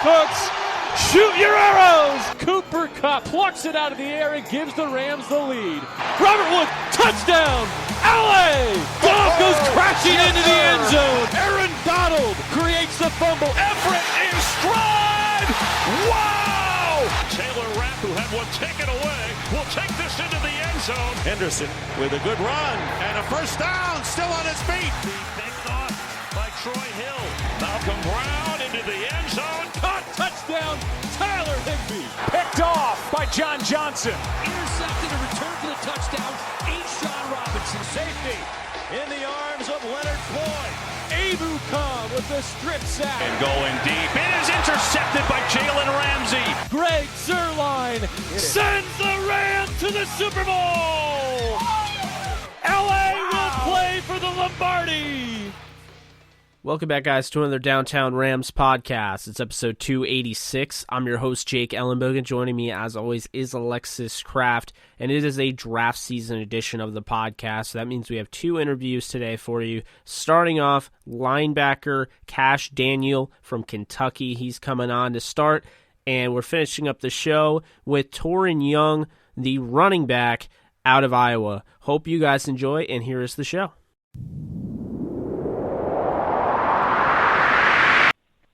Cooks. Shoot your arrows! Cooper Kupp plucks it out of the air and gives the Rams the lead. Robert Woods, touchdown! LA! Goff goes crashing into the end zone. Aaron Donald creates the fumble. Everett in stride! Wow! Taylor Rapp, who had one taken away, will take this into the end zone. Henderson with a good run and a first down, still on his feet. Picked off by Troy Hill. Malcolm Brown into the end zone. Caught, touchdown, Tyler Higbee. Picked off by John Johnson. Intercepted and returned for the touchdown. Sean Robinson, Safety in the arms of Leonard Floyd. Abu Khan with the strip sack. And going deep. It is intercepted by Jalen Ramsey. Greg Zuerlein sends the Rams to the Super Bowl. LA will play for the Lombardi. Welcome back, guys, to another Downtown Rams podcast. It's episode 286. I'm your host, Jake Ellenbogen. Joining me, as always, is Alexis Kraft, and it is a draft season edition of the podcast. So that means we have two interviews today for you. Starting off, linebacker Kash Daniel from Kentucky. He's coming on to start, and we're finishing up the show with Toren Young, the running back out of Iowa. Hope you guys enjoy, and here is the show.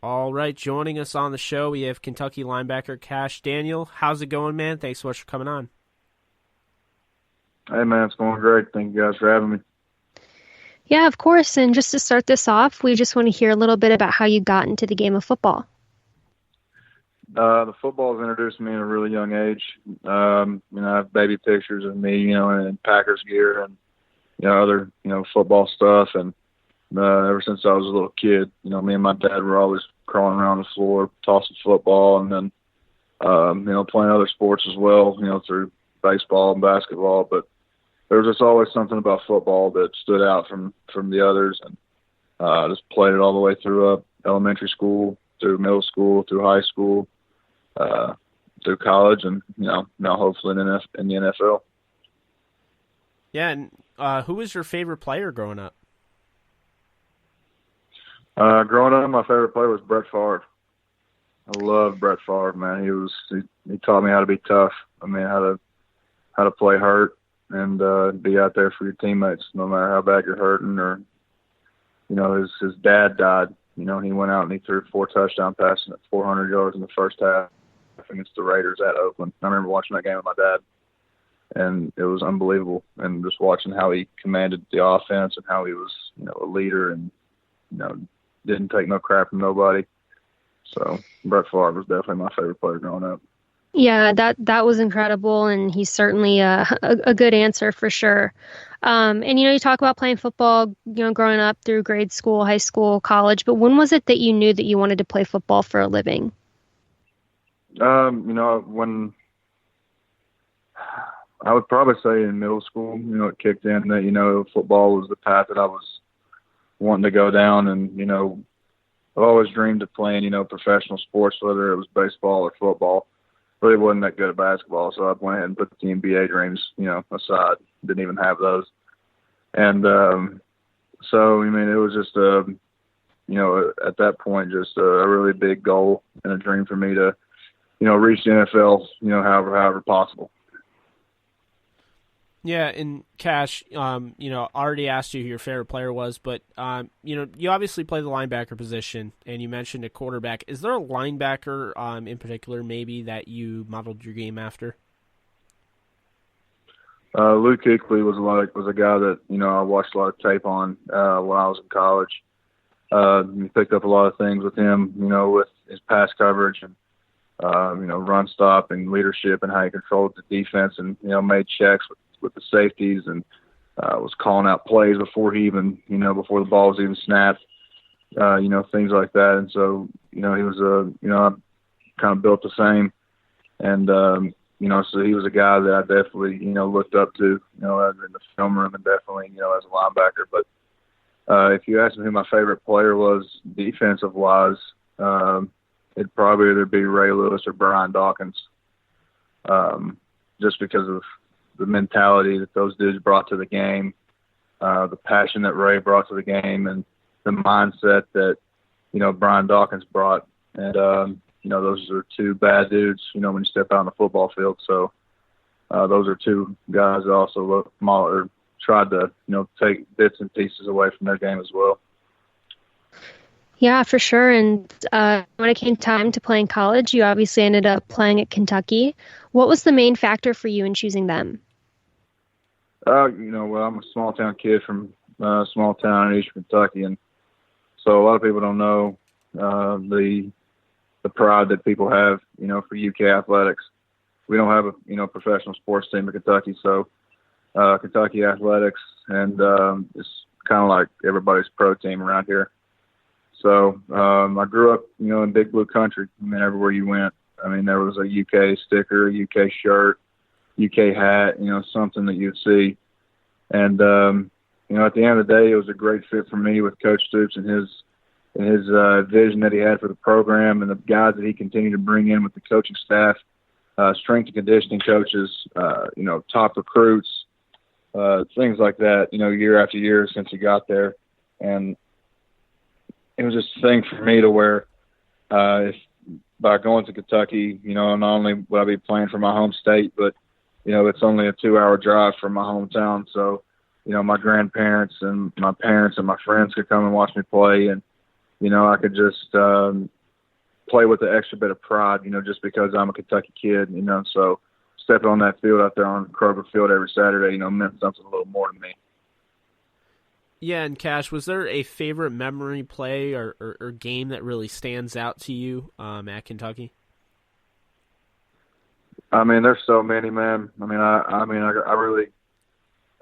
All right, joining us on the show, we have Kentucky linebacker Kash Daniel. How's it going, man? Thanks so much for coming on. Hey, man, it's going great. Thank you guys for having me. Yeah, of course. And just to start this off, we just want to hear a little bit about how you got into the game of football. The football was introduced to me at a really young age. I have baby pictures of me, in Packers gear and, other, football stuff. And ever since I was a little kid, me and my dad were always crawling around the floor, tossing football, and then, playing other sports as well, through baseball and basketball. But there was just always something about football that stood out from the others. And just played it all the way through elementary school, through middle school, through high school, through college, and, now hopefully in the NFL. Yeah, and who was your favorite player growing up? Growing up, my favorite player was Brett Favre. I love Brett Favre, man. He taught me how to be tough. How to play hurt and be out there for your teammates, no matter how bad you're hurting. Or, his dad died. He went out and he threw 4 touchdown passes at 400 yards in the first half against the Raiders at Oakland. I remember watching that game with my dad, and it was unbelievable. And just watching how he commanded the offense and how he was, a leader and, didn't take no crap from nobody. So Brett Favre was definitely my favorite player growing up. Yeah, that was incredible, and he's certainly a good answer for sure. And you talk about playing football, growing up through grade school, high school, college. But when was it that you knew that you wanted to play football for a living? When I would probably say in middle school, it kicked in that football was the path that I was wanting to go down. And, I've always dreamed of playing, professional sports, whether it was baseball or football. Really wasn't that good at basketball, so I went ahead and put the NBA dreams, aside. Didn't even have those. And so, it was just, at that point, just a really big goal and a dream for me to, reach the NFL, however possible. Yeah, and Kash, already asked you who your favorite player was, but, you obviously play the linebacker position, and you mentioned a quarterback. Is there a linebacker in particular maybe that you modeled your game after? Luke Kuechly was a guy that, I watched a lot of tape on when I was in college. You picked up a lot of things with him, with his pass coverage and, run stop and leadership and how he controlled the defense and, made checks with the safeties and was calling out plays before he even, before the ball was even snapped, things like that. And so, he was I kind of built the same. And, so he was a guy that I definitely, looked up to, as in the film room and definitely, as a linebacker. But if you ask me who my favorite player was defensive-wise, it'd probably either be Ray Lewis or Brian Dawkins, just because of the mentality that those dudes brought to the game, the passion that Ray brought to the game, and the mindset that, Brian Dawkins brought. And, those are two bad dudes, when you step out on the football field. So those are two guys that also tried to, take bits and pieces away from their game as well. Yeah, for sure. And when it came time to play in college, you obviously ended up playing at Kentucky. What was the main factor for you in choosing them? Well, I'm a small town kid from a small town in Eastern Kentucky, and so a lot of people don't know the pride that people have, for UK athletics. We don't have a professional sports team in Kentucky, so Kentucky athletics, and it's kind of like everybody's pro team around here. So I grew up, in big blue country. Everywhere you went, there was a UK sticker, a UK shirt, UK hat, something that you'd see. And, at the end of the day, it was a great fit for me with Coach Stoops and his vision that he had for the program and the guys that he continued to bring in with the coaching staff, strength and conditioning coaches, top recruits, things like that, year after year since he got there. And it was just a thing for me to where if by going to Kentucky, not only would I be playing for my home state, but, it's only a 2-hour drive from my hometown. So, my grandparents and my parents and my friends could come and watch me play. And, I could just play with the extra bit of pride, just because I'm a Kentucky kid, So stepping on that field out there on Kroger Field every Saturday, meant something a little more to me. Yeah, and Cash, was there a favorite memory play or game that really stands out to you at Kentucky? There's so many, man. I really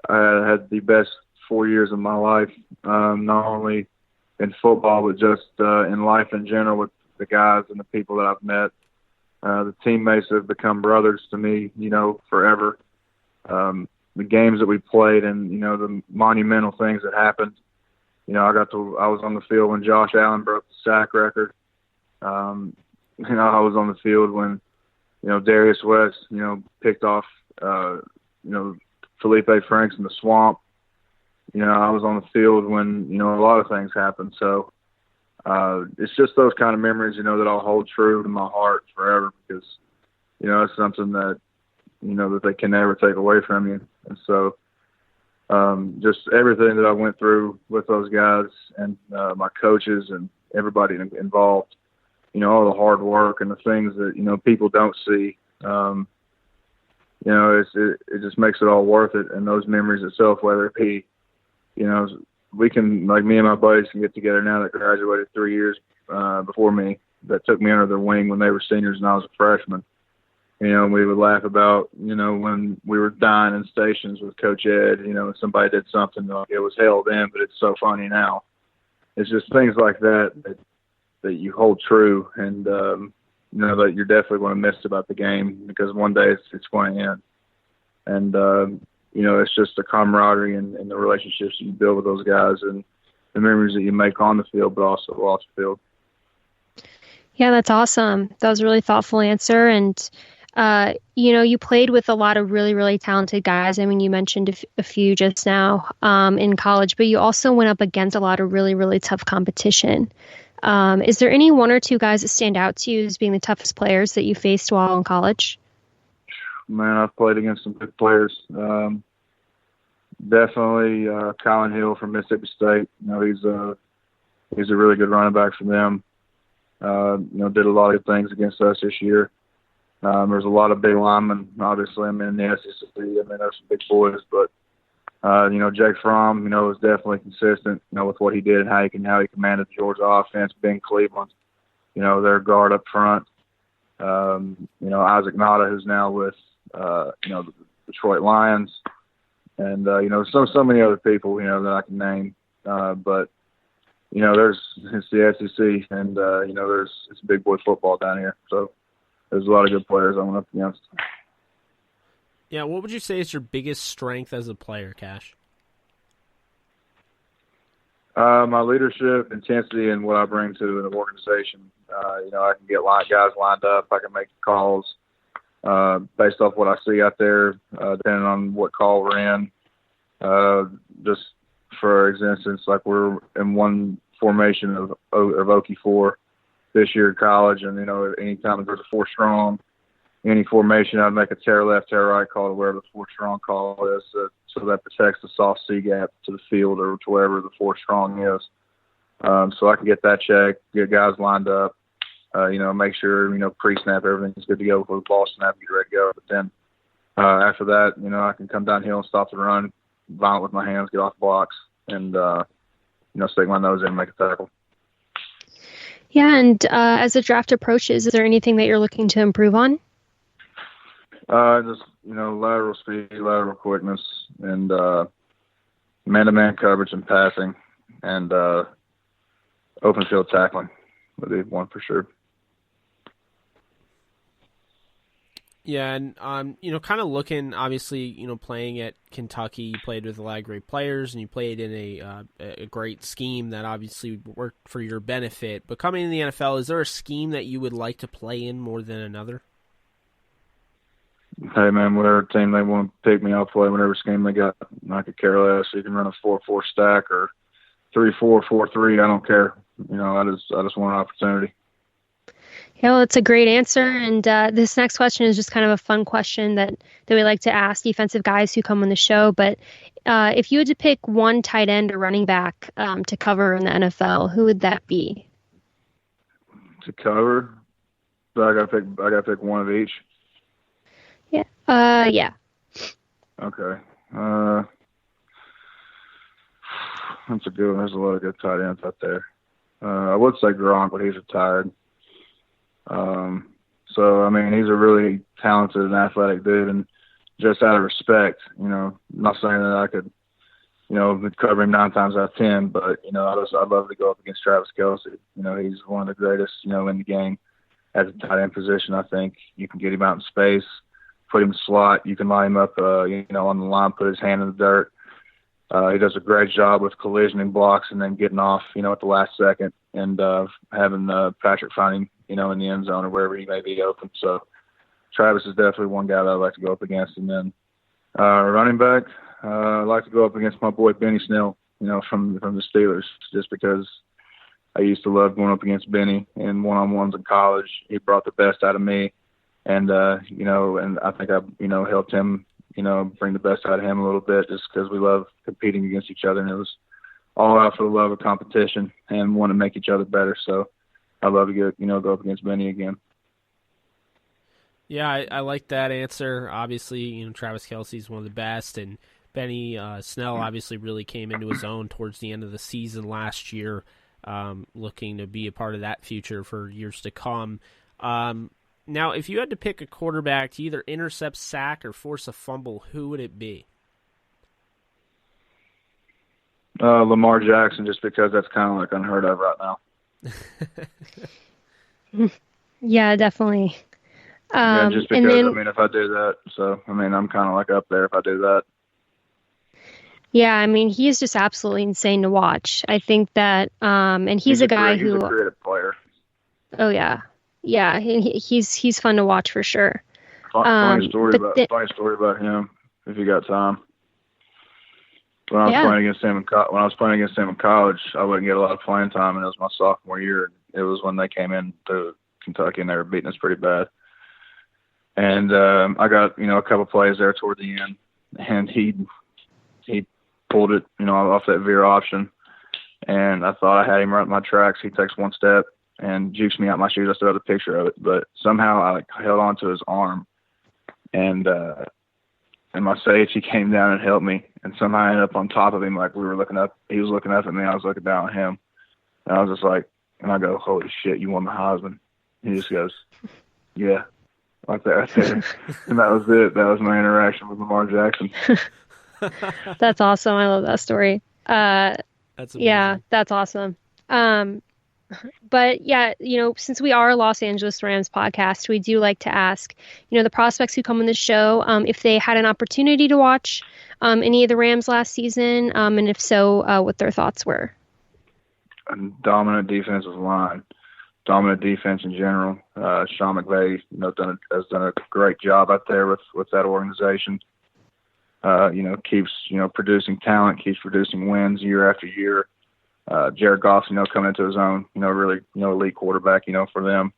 had the best 4 years of my life, not only in football, but just in life in general with the guys and the people that I've met. The teammates have become brothers to me, forever. The games that we played and, the monumental things that happened. I was on the field when Josh Allen broke the sack record. I was on the field when, Darius West, picked off, Felipe Franks in the swamp. I was on the field when, a lot of things happened. So it's just those kind of memories, that I'll hold true to my heart forever because, it's something that, that they can never take away from you. And so just everything that I went through with those guys and my coaches and everybody involved, all the hard work and the things that, people don't see, it just makes it all worth it. And those memories itself, whether it be, we can, like me and my buddies can get together now that graduated 3 years before me that took me under their wing when they were seniors and I was a freshman. We would laugh about, when we were dying in stations with Coach Ed, somebody did something like it was hell then, but it's so funny now. It's just things like that you hold true and, that you're definitely going to miss about the game because one day it's going to end. And, it's just the camaraderie and the relationships that you build with those guys and the memories that you make on the field, but also off the field. Yeah, that's awesome. That was a really thoughtful answer. And, you played with a lot of really, really talented guys. You mentioned a few just now in college, but you also went up against a lot of really, really tough competition. Is there any one or two guys that stand out to you as being the toughest players that you faced while in college? Man, I've played against some good players. Definitely Colin Hill from Mississippi State. He's a really good running back for them. Did a lot of good things against us this year. There's a lot of big linemen, obviously. In the SEC. There's some big boys, but Jake Fromm, was definitely consistent, with what he did and how he commanded the Georgia offense. Ben Cleveland, their guard up front. Isaac Nada, who's now with the Detroit Lions, and so many other people that I can name. But it's the SEC, and it's big boy football down here. So there's a lot of good players I went up against. Yeah, what would you say is your biggest strength as a player, Cash? My leadership, intensity, and what I bring to an organization. I can get guys lined up. I can make calls based off what I see out there, depending on what call we're in. Just for instance, like we're in one formation of Okie 4. this year in college, and anytime there's a 4 strong, any formation, I'd make a tear left, tear right call to wherever the 4 strong call is, so that protects the soft C gap to the field or to wherever the 4 strong is. So I can get that checked, get guys lined up, make sure, pre-snap everything's good to go before the ball snap, get ready to go. But then after that, I can come downhill and stop the run, violent with my hands, get off blocks, and, stick my nose in and make a tackle. Yeah, and as the draft approaches, is there anything that you're looking to improve on? Just, lateral speed, lateral quickness, and man-to-man coverage and passing, and open field tackling would be one for sure. Yeah, and kind of looking, obviously, playing at Kentucky, you played with a lot of great players, and you played in a great scheme that obviously worked for your benefit. But coming in the NFL, is there a scheme that you would like to play in more than another? Hey man, whatever team they want to pick me, I'll play whatever scheme they got. I could care less. You can run a 4-4 stack or 3-4, 4-3. I don't care. I just want an opportunity. Yeah, well, it's a great answer. And this next question is just kind of a fun question that we like to ask defensive guys who come on the show. But if you had to pick one tight end or running back to cover in the NFL, who would that be? To cover? So I gotta pick one of each. Yeah. Yeah. Okay. That's a good one. There's a lot of good tight ends out there. I would say Gronk, but he's retired. He's a really talented and athletic dude, and just out of respect, I'm not saying that I could, cover him 9 times out of 10, but, I'd love to go up against Travis Kelce. He's one of the greatest, in the game at the tight end position. I think you can get him out in space, put him in slot. You can line him up, on the line, put his hand in the dirt. He does a great job with collisioning blocks and then getting off, at the last second, and having Patrick find him, in the end zone or wherever he may be open. So Travis is definitely one guy that I'd like to go up against. And then running back, I'd like to go up against my boy Benny Snell, from the Steelers, just because I used to love going up against Benny in one-on-ones in college. He brought the best out of me. And, and I think I, helped him, bring the best out of him a little bit, just because we love competing against each other. And it was all out for the love of competition and want to make each other better. So I'd love to go up against Benny again. Yeah, I like that answer. Obviously, Travis Kelce's one of the best, and Benny Snell obviously really came into his own towards the end of the season last year, looking to be a part of that future for years to come. Now, if you had to pick a quarterback to either intercept, sack, or force a fumble, who would it be? Lamar Jackson, just because that's kind of like unheard of right now. Yeah, definitely. Just because, if I do that, so, I'm kind of like up there if I do that. Yeah, he is just absolutely insane to watch. I think that, and he's a guy who... He's a creative player. Oh, yeah. Yeah, he's fun to watch for sure. Funny story about him, if you got time. When I was playing against him in college, I wouldn't get a lot of playing time, and it was my sophomore year. It was when they came into Kentucky, and they were beating us pretty bad. And I got a couple plays there toward the end, and he pulled it off that veer option, and I thought I had him right in my tracks. He takes one step and jukes me out my shoes. I still have a picture of it, but somehow I held on to his arm, and my safety came down and helped me, and somehow I ended up on top of him. Like, we were looking up, he was looking up at me, I was looking down at him, and I was just like, and I go, "Holy shit, you won the Heisman." He just goes, "Yeah," like that right there. And that was it. That was my interaction with Lamar Jackson. That's awesome. I love that story. That's amazing. Yeah, that's awesome. But yeah, since we are a Los Angeles Rams podcast, we do like to ask, the prospects who come on the show, if they had an opportunity to watch any of the Rams last season, and if so, what their thoughts were. A dominant defensive line, dominant defense in general. Sean McVay, has done a great job out there with that organization. Keeps producing talent, keeps producing wins year after year. Jared Goff's, coming into his own, really, elite quarterback, for them.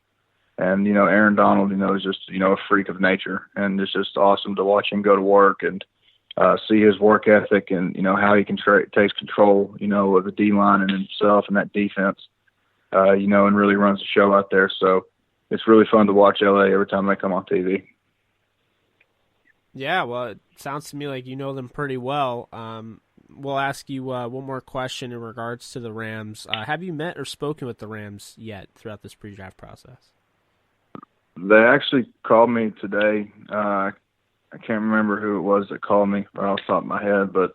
And, Aaron Donald, is just, a freak of nature. And it's just awesome to watch him go to work and see his work ethic and, how he takes control, of the D-line and himself and that defense, and really runs the show out there. So it's really fun to watch LA every time they come on TV. Yeah, well, it sounds to me like you know them pretty well. We'll ask you one more question in regards to the Rams. Have you met or spoken with the Rams yet throughout this pre-draft process? They actually called me today. I can't remember who it was that called me right off the top of my head, but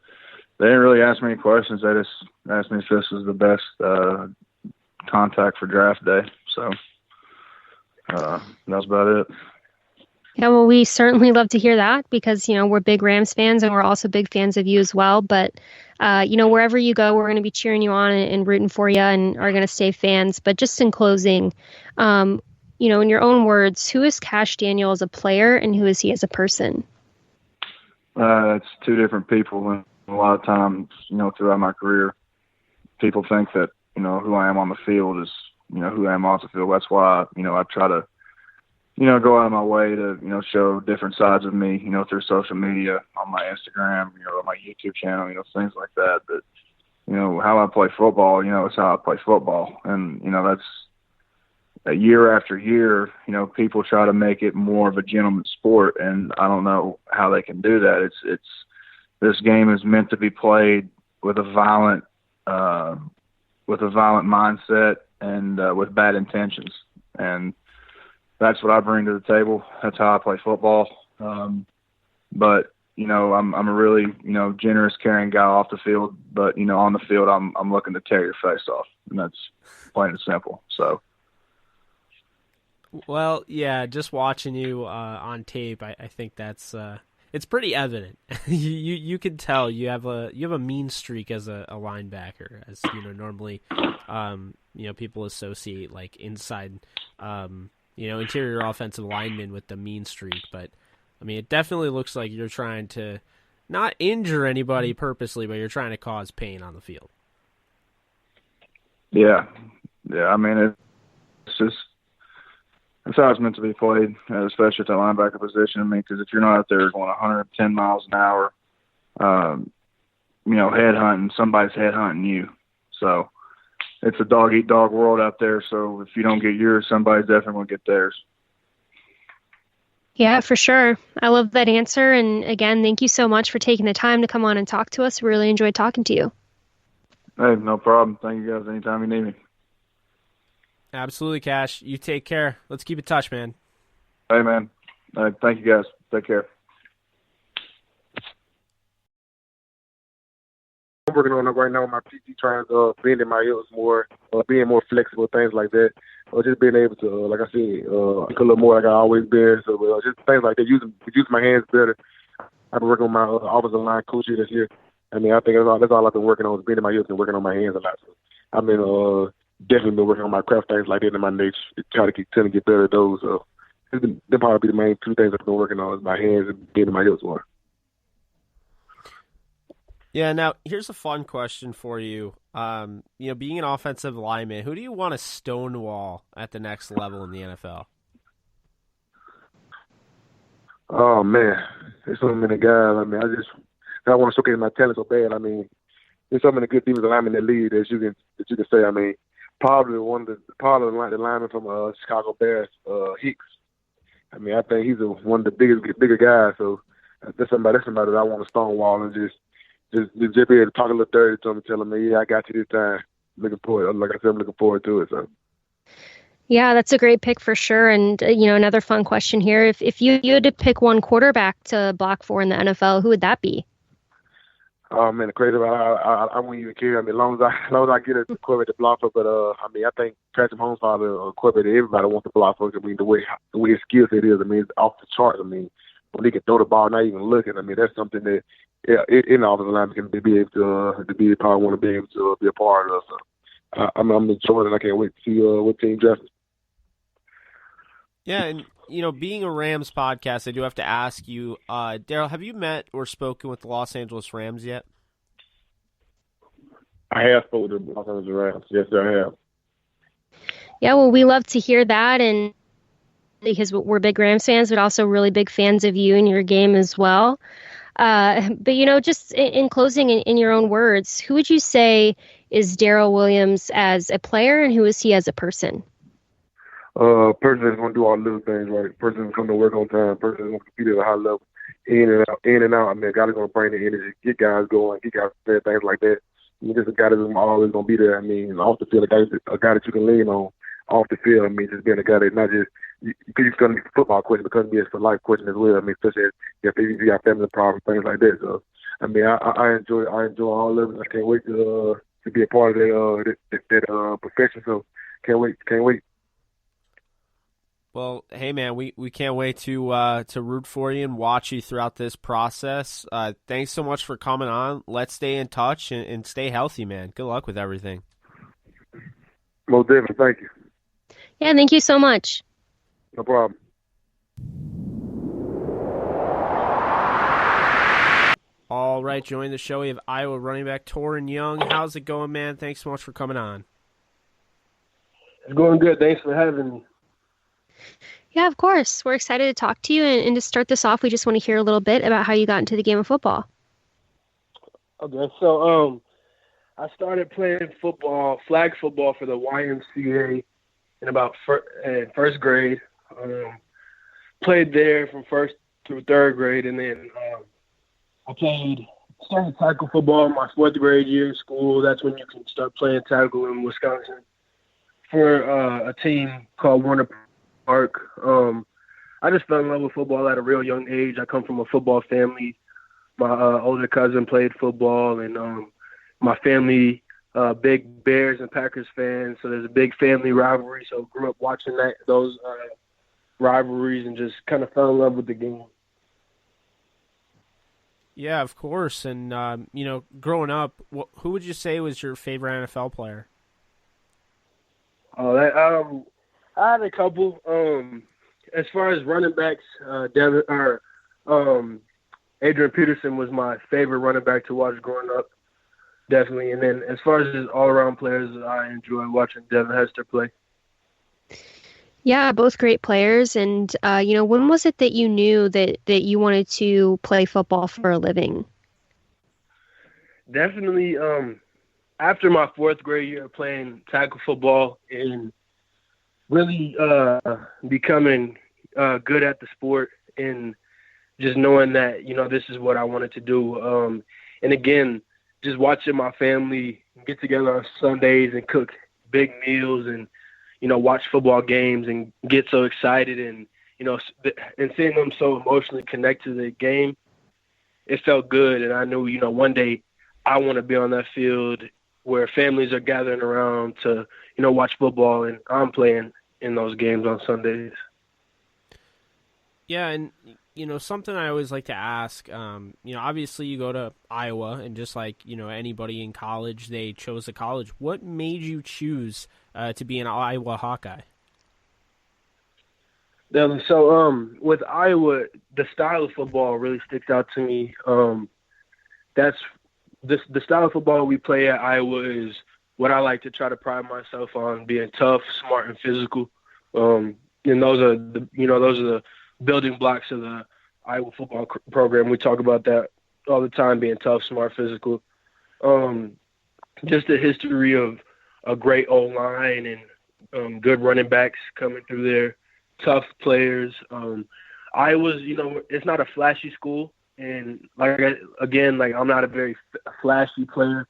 they didn't really ask me any questions. They just asked me if this was the best contact for draft day. So that's about it. Yeah, well, we certainly love to hear that because, we're big Rams fans and we're also big fans of you as well. But, wherever you go, we're going to be cheering you on and rooting for you and are going to stay fans. But just in closing, in your own words, who is Kash Daniel as a player and who is he as a person? It's two different people. And a lot of times, throughout my career, people think that, who I am on the field is, who I am off the field. That's why, I try to, go out of my way to, show different sides of me, through social media, on my Instagram, on my YouTube channel, things like that. But, how I play football, it's how I play football. And, that's year after year, people try to make it more of a gentleman's sport. And I don't know how they can do that. This game is meant to be played with a violent mindset and with bad intentions. And that's what I bring to the table. That's how I play football. But, I'm a really, generous, caring guy off the field. But, on the field, I'm looking to tear your face off. And that's plain and simple. So. Well, yeah, just watching you on tape, I think that's it's pretty evident. you can tell you have a mean streak as a linebacker, as normally people associate like inside interior offensive linemen with the mean streak, but I mean it definitely looks like you're trying to not injure anybody purposely, but you're trying to cause pain on the field. Yeah. I mean it's just. That's how it's meant to be played, especially at the linebacker position. I mean, because if you're not out there going 110 miles an hour, headhunting, somebody's headhunting you. So it's a dog-eat-dog world out there. So if you don't get yours, somebody's definitely going to get theirs. Yeah, for sure. I love that answer. And again, thank you so much for taking the time to come on and talk to us. We really enjoyed talking to you. Hey, no problem. Thank you guys anytime you need me. Absolutely, Kash. You take care. Let's keep in touch, man. Hey, man. Thank you, guys. Take care. I'm working on it right now with my PT, trying to bend in my hips more, being more flexible, things like that. Or just being able to, like I said, a little more like I always been. So just things like that, using my hands better. I've been working on my offensive line coach this year. I mean, I think that's all I've been working on is bending my hips and working on my hands a lot. So I've been definitely been working on my craft, things like that in my nature, trying to get better at those. So they'll probably be the main two things I've been working on is my hands and bending my hips more. Yeah, now here's a fun question for you. Being an offensive lineman, who do you want to stonewall at the next level in the NFL? Oh man, there's so many guys. I mean, I want to showcase my talent so bad. I mean, there's so many good defensive linemen in the league that you can say. I mean, probably the lineman from Chicago Bears, Hicks. I mean, I think he's one of the bigger guys. So that's somebody that I want to stonewall and just be able to talk a little dirty to him and tell him, yeah, I got you this time. Looking forward. Like I said, I'm looking forward to it. So. Yeah, that's a great pick for sure. And, another fun question here. If you had to pick one quarterback to block for in the NFL, who would that be? Oh, man, the crazy about I wouldn't even care. I mean, as long as I get a quarterback to block for, but, I mean, I think Patrick Mahomes probably a quarterback that everybody wants to block for. I mean, the way his skill set is, I mean, it's off the charts. I mean, when he can throw the ball, not even looking, I mean, that's something that, in the offensive line can be able to be probably want to be able to be a part of. So, I'm enjoying it. I can't wait to see what team drafts. Yeah, and, being a Rams podcast, I do have to ask you, Daryl, have you met or spoken with the Los Angeles Rams yet? I have spoken to the Los Angeles Rams. Yes, sir, I have. Yeah, well, we love to hear that, and because we're big Rams fans, but also really big fans of you and your game as well. But, just in closing, in your own words, who would you say is Darrell Williams as a player, and who is he as a person? Person that's going to do all the little things right. Person that's going to work on time. Person that's going to compete at a high level. In and out. I mean, a guy that's going to bring the energy, get guys going, get guys prepared, things like that. I mean, just a guy that's always going to be there. I mean, off the field, a guy that you can lean on. Off the field, I mean, just being a guy that's not just because it's going to be a football question, because it's a life question as well. I mean, especially if you got family problems, things like that. So, I mean, I enjoy all of it. I can't wait to be a part of that profession. So, can't wait. Well, hey man, we can't wait to root for you and watch you throughout this process. Thanks so much for coming on. Let's stay in touch and stay healthy, man. Good luck with everything. Most definitely, thank you. Yeah, thank you so much. No problem. All right, joining the show, we have Iowa running back Toren Young. How's it going, man? Thanks so much for coming on. It's going good. Thanks for having me. Yeah, of course. We're excited to talk to you. And to start this off, we just want to hear a little bit about how you got into the game of football. Okay, so I started playing football, flag football for the YMCA in about first grade. Played there from first through third grade, and then I started tackle football in my fourth grade year in school. That's when you can start playing tackle in Wisconsin for a team called Warner Park. I just fell in love with football at a real young age. I come from a football family. My older cousin played football, and my family big Bears and Packers fans, so there's a big family rivalry. So grew up watching those rivalries and just kind of fell in love with the game. Yeah, of course. And growing up, who would you say was your favorite NFL player? I had a couple. As far as running backs, Adrian Peterson was my favorite running back to watch growing up, definitely. And then as far as just all-around players, I enjoy watching Devin Hester play. Yeah, both great players. And, when was it that you knew that you wanted to play football for a living? Definitely after my fourth grade year playing tackle football and really becoming good at the sport and just knowing that, this is what I wanted to do. And again, just watching my family get together on Sundays and cook big meals and, watch football games and get so excited and, and seeing them so emotionally connected to the game, it felt good. And I knew, one day I want to be on that field where families are gathering around to, watch football, and I'm playing in those games on Sundays. Yeah, and something I always like to ask, obviously you go to Iowa, and just like, anybody in college, they chose a college. What made you choose to be an Iowa Hawkeye? So with Iowa, the style of football really sticks out to me. That's the style of football we play at Iowa is what I like to try to pride myself on, being tough, smart, and physical. And those are the building blocks of the Iowa football program. We talk about that all the time, being tough, smart, physical. Just the history of a great O-line and good running backs coming through there, tough players. Iowa's, it's not a flashy school. And I'm not a very flashy player.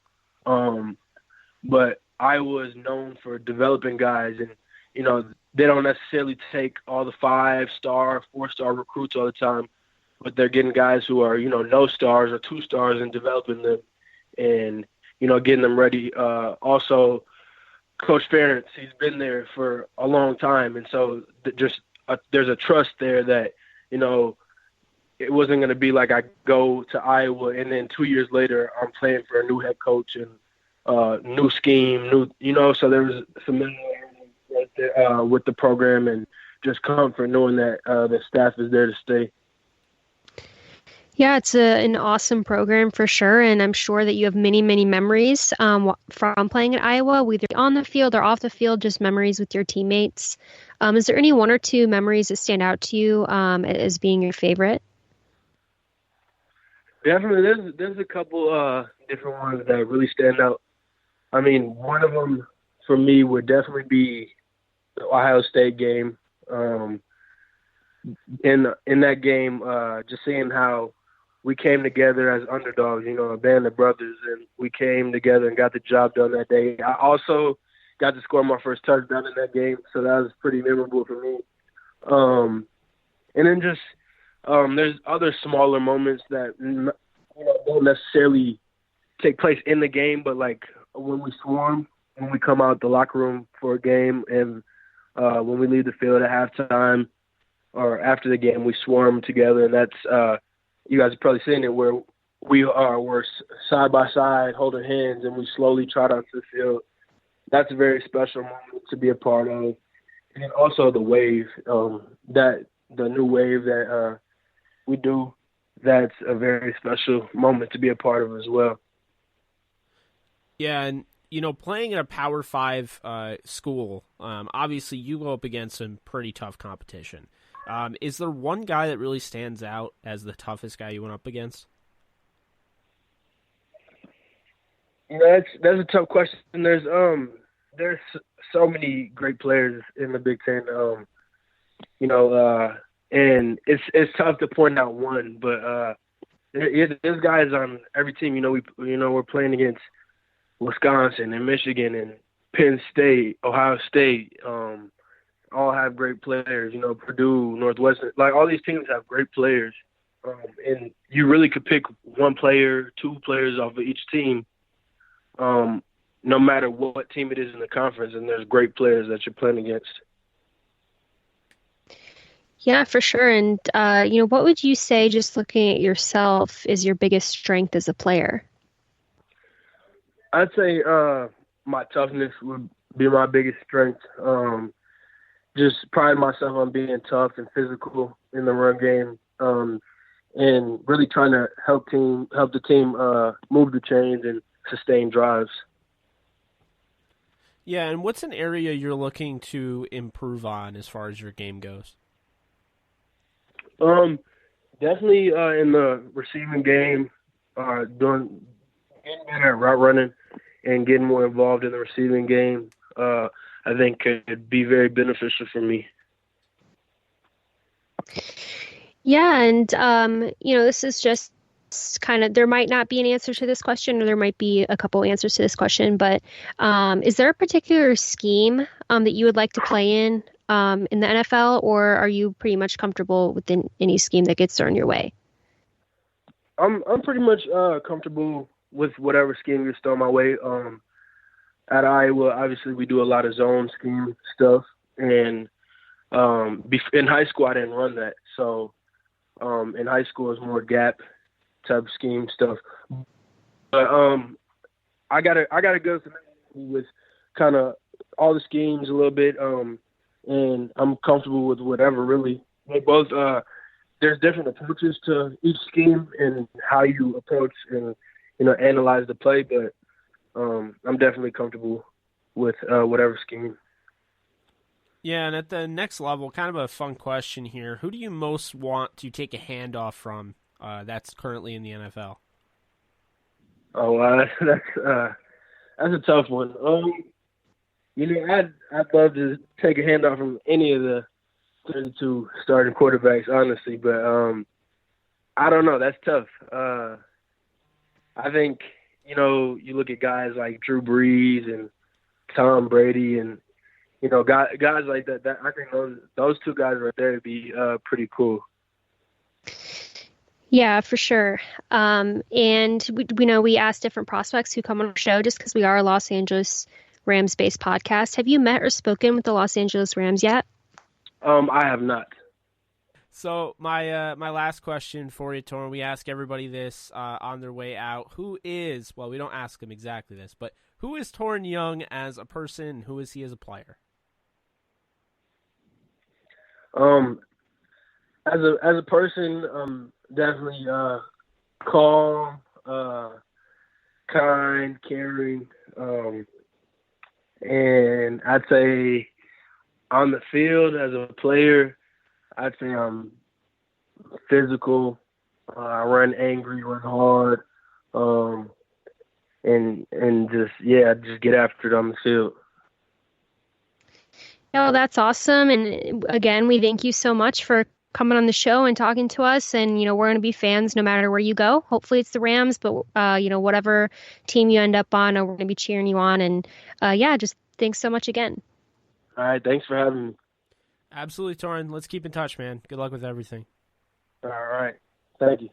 But Iowa is known for developing guys, and, they don't necessarily take all the 5-star, 4-star recruits all the time, but they're getting guys who are, no stars or 2 stars and developing them and, getting them ready. Also, Coach Ferentz, he's been there for a long time. And so there's a trust there that, it wasn't going to be like I go to Iowa and then 2 years later I'm playing for a new head coach and new scheme, so there was familiarity right there, with the program and just comfort knowing that the staff is there to stay. Yeah, it's an awesome program for sure, and I'm sure that you have many, many memories from playing at Iowa, whether on the field or off the field, just memories with your teammates. Is there any one or two memories that stand out to you as being your favorite? Definitely, there's a couple different ones that really stand out. I mean, one of them for me would definitely be the Ohio State game. In that game, just seeing how we came together as underdogs, a band of brothers, and we came together and got the job done that day. I also got to score my first touchdown in that game, so that was pretty memorable for me. And then just there's other smaller moments that don't necessarily take place in the game, but like when we swarm, when we come out the locker room for a game, and when we leave the field at halftime or after the game, we swarm together, and that's you guys have probably seen it where we're side by side holding hands and we slowly trot onto the field. That's a very special moment to be a part of. And then also the wave, the new wave that we do, that's a very special moment to be a part of as well. Yeah, and playing at a Power 5 school, obviously you go up against some pretty tough competition. Is there one guy that really stands out as the toughest guy you went up against? That's a tough question. There's so many great players in the Big Ten. And it's tough to point out one, but there's guys on every team. We're playing against Wisconsin and Michigan and Penn State, Ohio State. All have great players. Purdue, Northwestern. Like all these teams have great players, and you really could pick one player, two players off of each team. No matter what team it is in the conference, and there's great players that you're playing against. Yeah, for sure. And, what would you say, just looking at yourself, is your biggest strength as a player? I'd say my toughness would be my biggest strength. Just pride myself on being tough and physical in the run game, and really trying to help the team move the chains and sustain drives. Yeah, and what's an area you're looking to improve on as far as your game goes? Definitely in the receiving game, getting better at route running and getting more involved in the receiving game. I think could be very beneficial for me. Yeah, and this is just kind of, there might not be an answer to this question, or there might be a couple answers to this question, but is there a particular scheme that you would like to play in the NFL, or are you pretty much comfortable within any scheme that gets thrown your way? I'm pretty much comfortable with whatever scheme gets thrown my way. At Iowa, obviously, we do a lot of zone scheme stuff, and in high school, I didn't run that. So in high school, it's more gap type scheme stuff. But I got a good familiarity with kind of all the schemes a little bit, and I'm comfortable with whatever really. They both there's different approaches to each scheme and how you approach and analyze the play, but I'm definitely comfortable with whatever scheme. Yeah, and at the next level, kind of a fun question here. Who do you most want to take a handoff from that's currently in the NFL? Oh, that's a tough one. I'd love to take a handoff from any of the 32 starting quarterbacks, honestly, but I don't know. That's tough. I think, you look at guys like Drew Brees and Tom Brady and, guys like that I think those two guys right there would be pretty cool. Yeah, for sure. And we asked different prospects who come on our show just because we are a Los Angeles Rams-based podcast. Have you met or spoken with the Los Angeles Rams yet? I have not. So my last question for you, Toren, we ask everybody this on their way out. We don't ask them exactly this, but who is Toren Young as a person? Who is he as a player? As a person, definitely calm, kind, caring, and I'd say on the field as a player, I'd say I'm physical. I run angry, run hard, and just get after it on the field. Oh, that's awesome. And again, we thank you so much for coming on the show and talking to us. And, we're going to be fans no matter where you go. Hopefully it's the Rams, but, whatever team you end up on, we're going to be cheering you on. And, just thanks so much again. All right. Thanks for having me. Absolutely, Toren. Let's keep in touch, man. Good luck with everything. All right. Thank you.